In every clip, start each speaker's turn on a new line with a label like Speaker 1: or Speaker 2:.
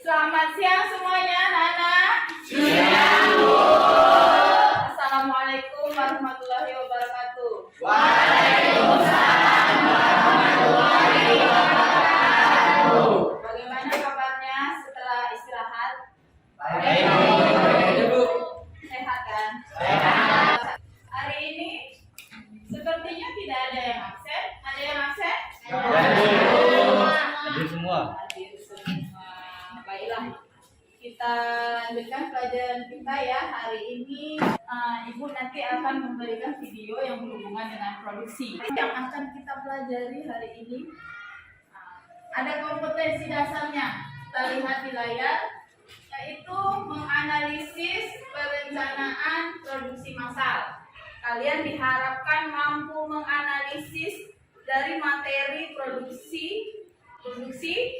Speaker 1: Selamat siang semuanya, anak-anak.
Speaker 2: Siang, Bu.
Speaker 1: Assalamualaikum warahmatullahi wabarakatuh.
Speaker 2: Waalaikumsalam warahmatullahi wabarakatuh.
Speaker 1: Bagaimana kabarnya setelah istirahat?
Speaker 2: Baik, Bu.
Speaker 1: Sehat kan?
Speaker 2: Sehat.
Speaker 1: Hari ini sepertinya tidak ada yang absen. Ada yang absen?
Speaker 2: Hadir semua.
Speaker 1: Hadir semua. Baiklah, kita lanjutkan pelajaran kita ya. Hari ini Ibu nanti akan memberikan video yang berhubungan dengan produksi. Yang akan kita pelajari hari ini ada kompetensi dasarnya. Kita lihat di layar, yaitu menganalisis perencanaan produksi massal. Kalian diharapkan mampu menganalisis dari materi produksi massal.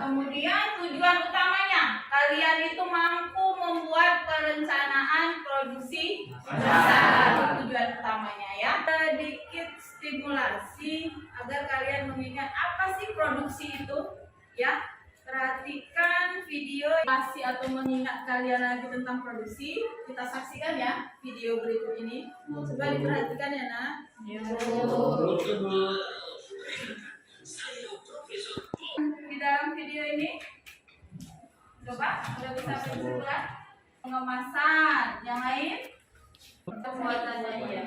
Speaker 1: Kemudian tujuan utamanya, kalian itu mampu membuat perencanaan produksi massal. Tujuan utamanya ya. Sedikit stimulasi agar kalian mengingat apa sih produksi itu ya. Perhatikan video masih atau mengingat kalian lagi tentang produksi. Kita saksikan ya video berikut ini. Coba diperhatikan ya nak. Di dalam video ini, coba udah bisa berkesimpulan pengemasan, yang lain pembuatannya ya.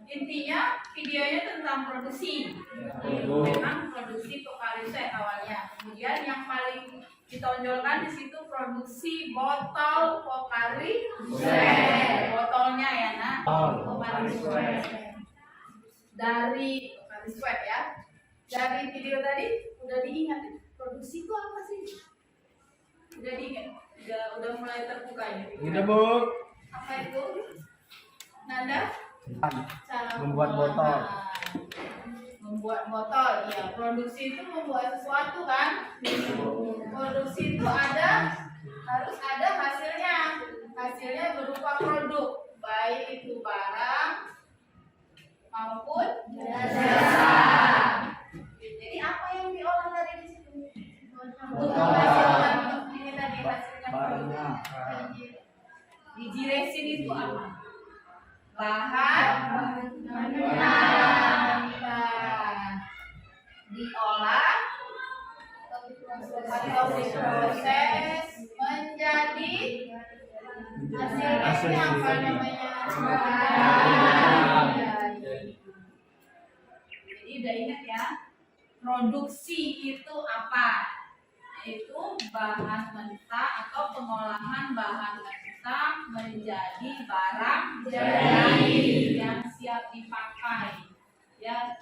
Speaker 1: Intinya videonya tentang produksi. Memang produksi Pocari Sweat awalnya. Kemudian yang paling ditonjolkan di situ produksi botol Pocari Sweat. Botolnya ya nak. Pocari Sweat. Dari Pocari Sweat ya. Dari video tadi udah diingat produksi itu apa sih? Udah diingat? Udah mulai terbuka ya.
Speaker 2: Udah, Bu.
Speaker 1: Apa itu? Nanda? Cara
Speaker 2: Membuat botol.
Speaker 1: Membuat botol, ya. Produksi itu membuat sesuatu kan? Produksi itu harus ada hasilnya. Hasilnya berupa produk, baik itu barang maupun jasa. Jadi apa yang diolah dari di situ? Botol. Ini tadi hasilnya produk. Biji resin itu apa? Bahan mentah diolah atau diproses menjadi hasilnya apa namanya? Jadi udah ingat ya, produksi itu apa? Yaitu bahan mentah atau pengolahan bahan mentah menjadi barang jadi yang siap dipakai ya.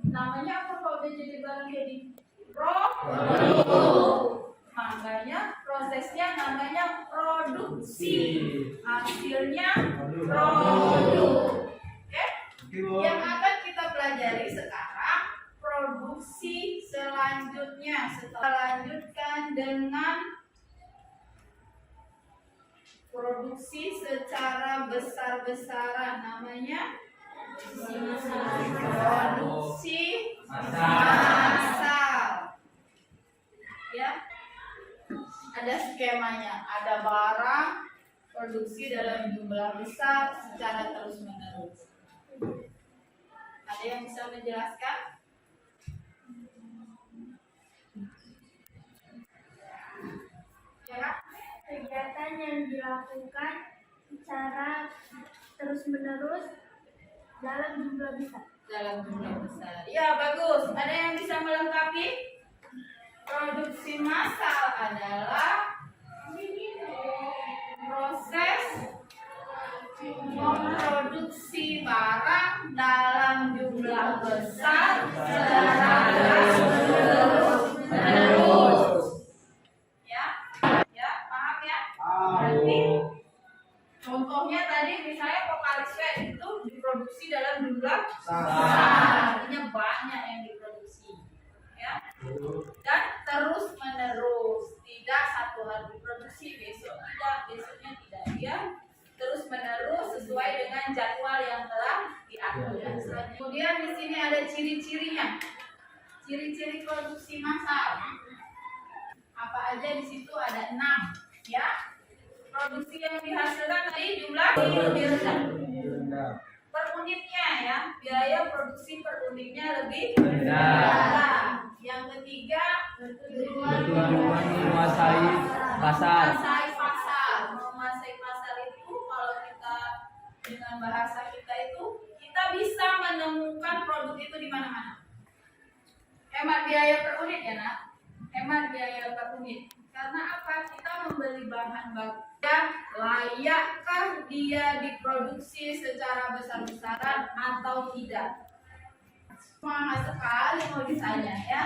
Speaker 1: Namanya apa kalau udah jadi barang jadi? Produk. Makanya prosesnya namanya produksi, hasilnya produk. Oke? Yang akan kita pelajari sekarang produksi selanjutnya. Setelah lanjutkan dengan produksi secara besar-besaran, namanya produksi massal. Ya, ada skemanya. Ada barang produksi dalam jumlah besar secara terus-menerus. Ada yang bisa menjelaskan? Ya.
Speaker 3: Kegiatan yang dilakukan secara terus-menerus dalam jumlah besar.
Speaker 1: Dalam jumlah besar. Ya, bagus. Ada yang bisa melengkapi? Produksi massal adalah proses memproduksi barang dalam jumlah besar secara terus-menerus. Berarti contohnya tadi misalnya Pocari Sweat itu diproduksi dalam jumlah besar, artinya banyak yang diproduksi, ya. Dan terus menerus, tidak satu hari diproduksi besok tidak, besoknya tidak, ya. Terus menerus sesuai dengan jadwal yang telah diatur. Kemudian di sini ada ciri-cirinya, ciri-ciri produksi massal. Apa aja di situ ada 6, ya. Produksi yang dihasilkan tadi jumlah lebih rendah. Per unitnya ya, biaya produksi per unitnya lebih rendah. Yang ketiga,
Speaker 2: Tujuan menguasai pasar.
Speaker 1: Menguasai pasar itu kalau kita dengan bahasa kita itu kita bisa menemukan produk itu di mana-mana. Hemat biaya per unit ya nak, hemat biaya per unit. Karena apa? Kita membeli bahan baku yang layakkah dia diproduksi secara besar-besaran atau tidak? Mahal sekali mau ditanya ya.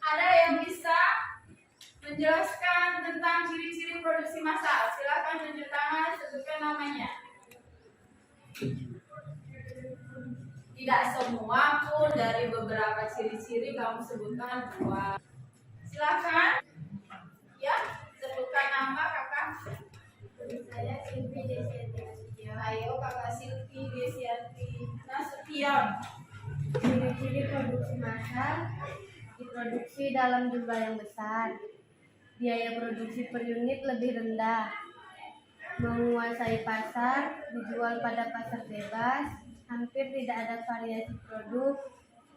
Speaker 1: Ada yang bisa menjelaskan tentang ciri-ciri produksi massal? Silakan tunjuk tangan, sebutkan namanya. Tidak semua pun, dari beberapa ciri-ciri kamu sebutkan 2. Silakan. Ya, sebutkan nama kakak.
Speaker 3: Saya Silvi Desianti.
Speaker 1: Ayo kakak Silvi Desianti Nasution.
Speaker 3: Ciri-ciri produksi massal: diproduksi dalam jumlah yang besar, biaya produksi per unit lebih rendah, menguasai pasar, dijual pada pasar bebas, hampir tidak ada variasi produk,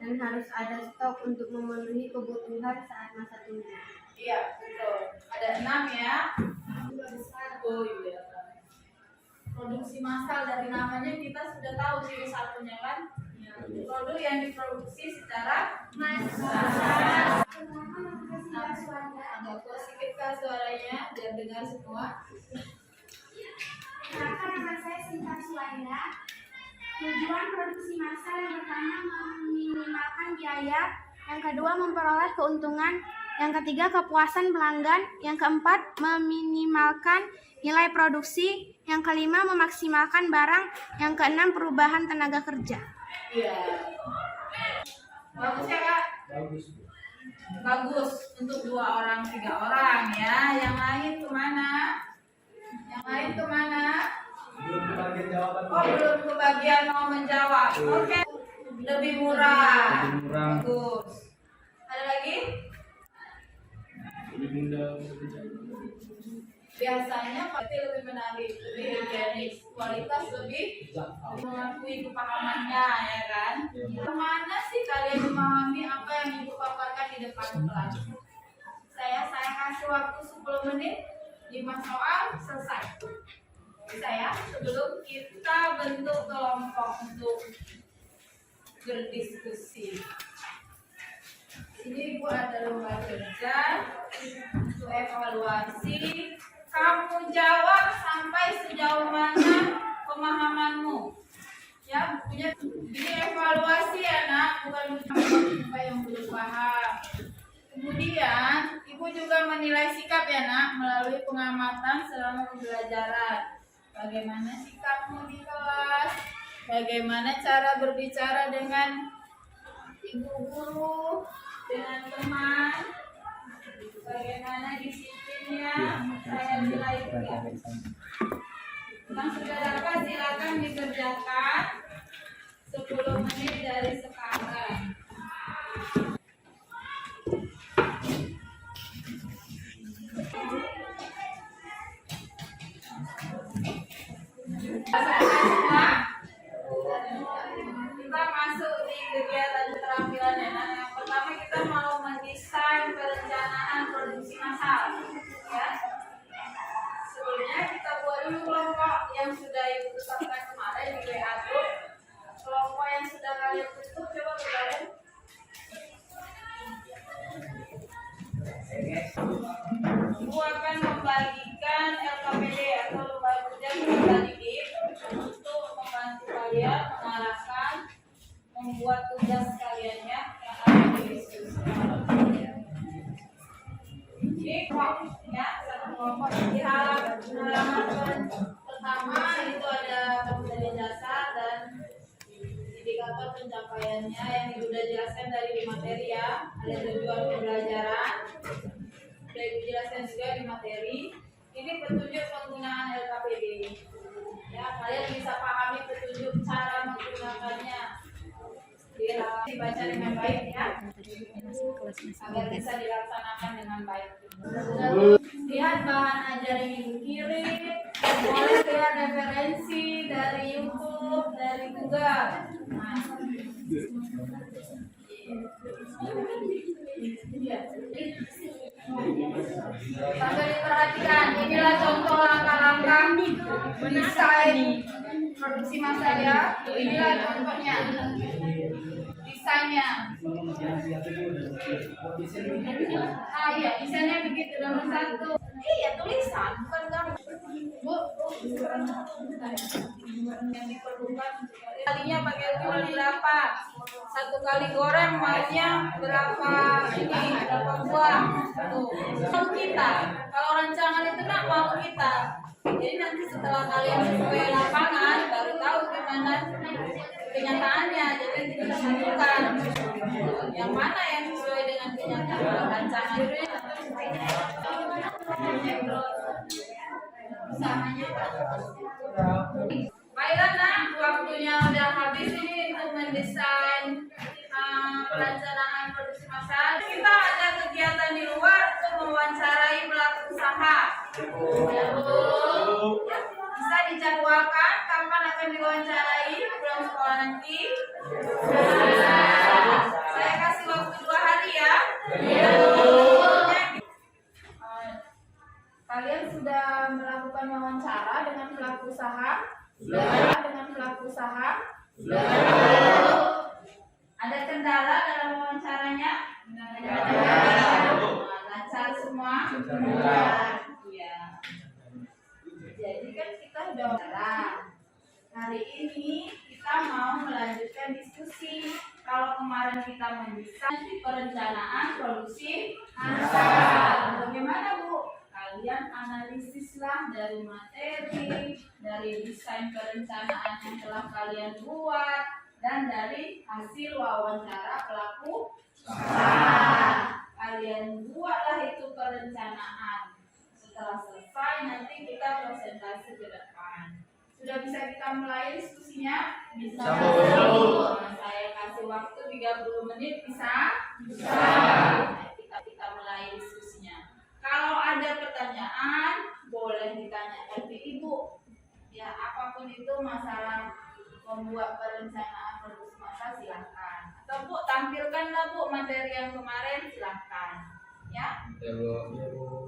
Speaker 3: dan harus ada stok untuk memenuhi kebutuhan saat masa tunggu.
Speaker 1: Iya, betul. Ada 6 ya. Oh iya. Produksi massal dari namanya kita sudah tahu ciri satunya kan? Produk yang diproduksi secara massal. Agak keras sedikit kah suaranya biar dengar semua.
Speaker 3: Kenapa nama saya Sinta Suwaida? Tujuan produksi massal yang pertama meminimalkan biaya, yang kedua memperoleh keuntungan, yang ketiga kepuasan pelanggan, yang keempat meminimalkan nilai produksi, yang kelima memaksimalkan barang, yang keenam perubahan tenaga kerja.
Speaker 1: Iya. Bagus ya kak? Bagus untuk 2 orang, 3 orang ya. Yang lain kemana? Yang lain kemana? Oh belum kebagian mau menjawab. Oke. Lebih murah. Bagus. Ada lagi? Biasanya pasti lebih menarik, lebih higienis, kualitas lebih mengakui kepahamannya ya kan. Kemana sih kalian memahami apa yang ibu paparkan di depan kelas? Saya kasih waktu 10 menit, 5 soal selesai. Bisa ya, sebelum kita bentuk kelompok untuk berdiskusi. Ini ibu ada lomba kerja untuk evaluasi. Kamu jawab sampai sejauh mana pemahamanmu. Ya, bukunya ini evaluasi ya nak, bukan apa yang belum paham. Kemudian ibu juga menilai sikap ya nak melalui pengamatan selama pembelajaran. Bagaimana sikapmu di kelas? Bagaimana cara berbicara dengan ibu guru, dengan teman? Bagaimana disiplinnya? Saya nilai juga. Yang sudah dapat silakan dikerjakan 10 menit dari sekarang. Semua kita masuk di kegiatan keterampilan ya. Nah, yang pertama kita mau mendesain perencanaan produksi massal ya. Sebelumnya kita buat dulu kelompok yang sudah ibu tetapkan kemarin di WA group. Kelompok yang sudah kalian tutup coba bergabung. Ibu akan membagikan LKPD atau lembaga kerja kepada didik untuk membantu kalian mengarahkan, membuat tugas kaliannya yang akan didiskusikan. Ini kelompoknya satu kelompok di halaman pertama itu ada pencarian dasar dan indikator pencapaiannya yang sudah jelaskan dari di materi ya. Ada tujuan pembelajaran, sudah dijelaskan juga di materi. Ini petunjuk penggunaan LKPD. Ya, kalian bisa pahami petunjuk cara menggunakannya. Dibaca dengan baik ya. agar bisa dilaksanakan dengan baik. Lihat bahan ajar yang ibu kirim, boleh lihat referensi dari YouTube, dari Google. Nah. Sambil diperhatikan, inilah contoh langkah-langkah mendesain produksi massal ya. Inilah contohnya, desainnya. Iya, desainnya begitu. Nomor 1. Iya, tulisan, bukan gambar. Bu, yang diperlukan kalinya pakai kilo berapa? 1 kali goreng maunya berapa ini, berapa buah? Tuh, mau kita. Kalau rancangan itu nak mau kita. Jadi nanti setelah kalian sesuai lapangan baru tahu gimana kenyataannya. Jadi kita tentukan yang mana yang sesuai dengan kenyataan rancangan itu. Usahanya baiklah nak, waktunya udah habis ini untuk mendesain perencanaan produksi massal. Kita ada kegiatan di luar untuk mewawancarai pelaku usaha. Bisa dijadwalkan kapan akan diwawancarai pulang sekolah nanti. Saya kasih waktu 2 hari ya. Kalian sudah melakukan wawancara dengan pelaku usaha? Dengan pelaku usaha? Ada kendala dalam wawancaranya? Lancar semua? Iya. Jadi kan kita sudah wawancara. Hari ini kita mau melanjutkan diskusi. Kalau kemarin kita mendesain perencanaan produksi massal. Bagaimana Bu? Kalian analisislah dari materi, dari desain perencanaan yang telah kalian buat, dan dari hasil wawancara pelaku usaha. Kalian buatlah itu perencanaan. Setelah selesai nanti kita presentasi ke depan. Sudah bisa kita mulai diskusinya? Bisa. Saya kasih waktu 30 menit, bisa? Bisa. Kita mulai diskusinya. Kalau ada pertanyaan, boleh ditanyakan ke Ibu. Ya, apapun itu masalah membuat perencanaan produksi massal silahkan. Atau Bu, tampilkanlah Bu materi yang kemarin, silahkan. Ya,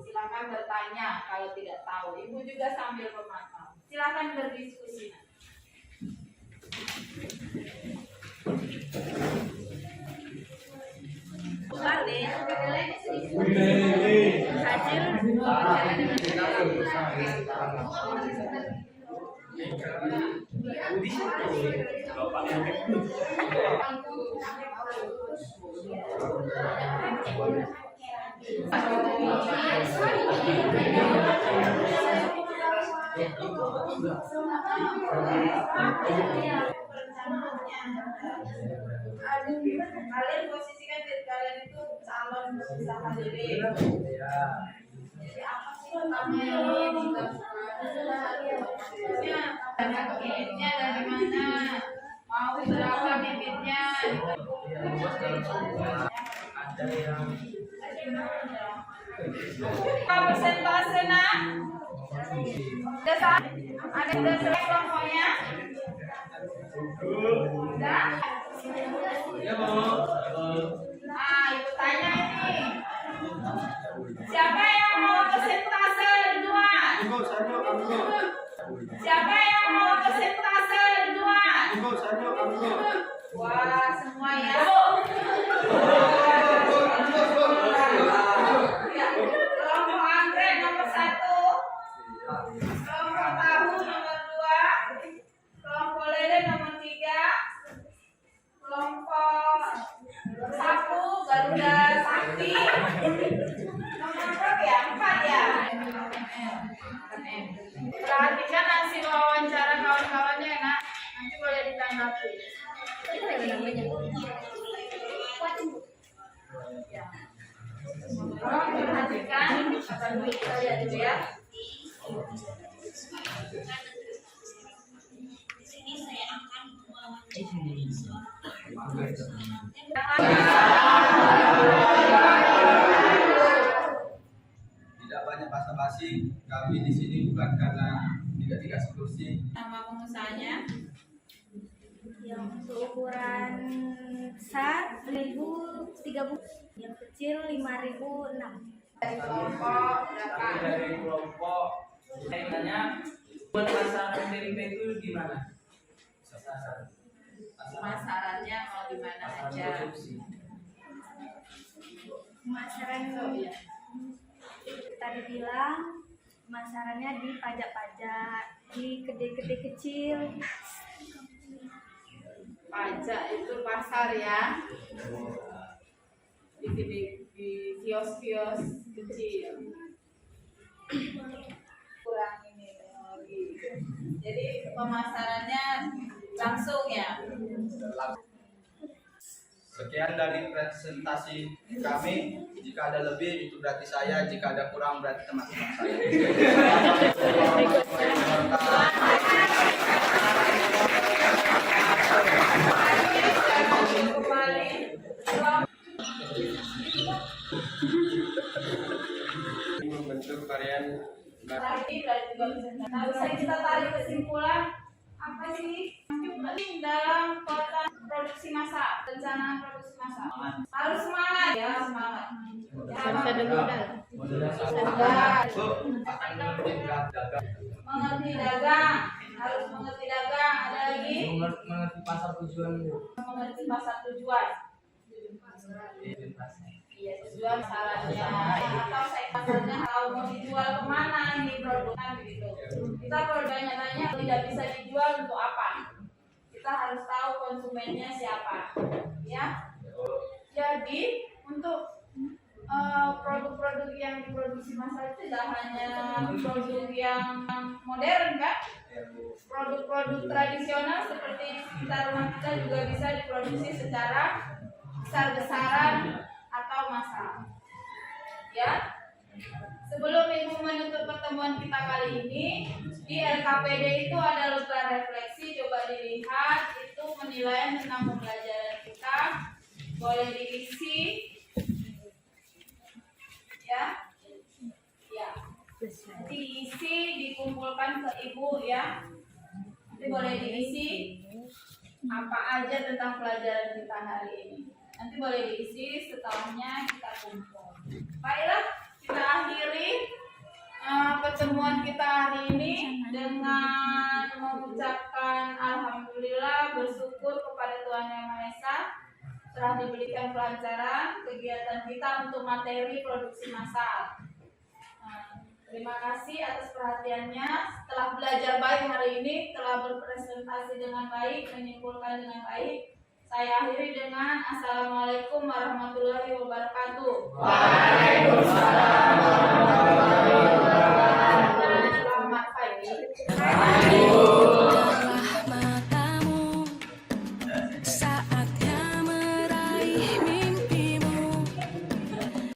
Speaker 1: silahkan bertanya kalau tidak tahu. Ibu juga sambil memantau. Silahkan berdiskusi. Kalian posisikan diri kalian itu calon usaha sendiri. Jadi apa sih utamanya yang bibitnya dari mana? Mau berapa bibitnya? Persentase nak? Ada kelompoknya? Sudah? Ibu tanya ini. Siapa yang mau persentase duluan? Siapa yang mau persentase duluan? Wah, semua ya. Kelompok anggrek nomor 1. Kelompok tahu nomor 2. Kelompok lele nomor 3. Kelompok sapu Garuda Sakti nomor berapa ya? 4 ya. Perhatikan hasil wawancara kawan-kawannya ya nak. Nanti boleh ditanggapi. Tolong perhatikan. Kita lihat dulu ya. Sini saya akan
Speaker 4: Tidak banyak basa-basi, kami di sini bukan karena tidak dikasih kursi.
Speaker 1: Nama pengusahanya?
Speaker 3: Yang untuk ukuran besar 1.030, yang kecil 5.006.
Speaker 1: Dari kelompok berapa?
Speaker 2: Dari kelompok saya tanya buat pasaran PDP itu gimana?
Speaker 1: Pemasarannya mau di mana aja?
Speaker 3: Pemasaran tadi bilang pemasarannya di pajak-pajak, di kedai-kedai kecil.
Speaker 1: Pajak itu pasar ya, di kios-kios kecil. Kurang ini teknologi. Jadi pemasarannya langsung ya.
Speaker 4: Sekian dari presentasi kami. Jika ada lebih itu berarti saya, jika ada kurang berarti teman-teman saya. Membentuk varian
Speaker 1: Tadi juga bisa. Nah, bisa kita tarik kesimpulan apa sih penting dalam kota produksi massal, perencanaan produksi massal? Harus semangat ya, semangat.
Speaker 3: Harus ada modal.
Speaker 1: Mengerti dagang, harus mengerti dagang. Ada lagi
Speaker 2: Mengerti pasar tujuan Bu.
Speaker 1: mengerti pasar tujuan. Iya, tujuan salahnya atau saya pasarnya tahu mau dijual kemana ini produknya begitu. Kita kalau tanya-tanya tidak bisa dijual untuk apa? Kita harus tahu konsumennya siapa, ya. Jadi untuk produk-produk yang diproduksi massal itu tidak hanya produk yang modern kan? Produk-produk tradisional seperti di sekitar rumah kita juga bisa diproduksi secara besar-besaran atau massal. Ya. Sebelum Ibu menutup pertemuan kita kali ini, di LKPD itu ada lembar refleksi, coba dilihat itu penilaian tentang pembelajaran kita, boleh diisi, ya, ya, nanti diisi, dikumpulkan ke Ibu ya, nanti boleh diisi apa aja tentang pelajaran kita hari ini. Nanti boleh diisi, setelahnya kita kumpul. Baiklah, kita akhiri pertemuan kita hari ini dengan mengucapkan alhamdulillah, bersyukur kepada Tuhan Yang Maha Esa telah diberikan kelancaran kegiatan kita untuk materi produksi massal. Terima kasih atas perhatiannya. Setelah belajar baik hari ini, telah berpresentasi dengan baik, menyimpulkan dengan baik. Saya akhiri dengan Assalamualaikum warahmatullahi wabarakatuh.
Speaker 4: Waalaikumsalam warahmatullahi wabarakatuh.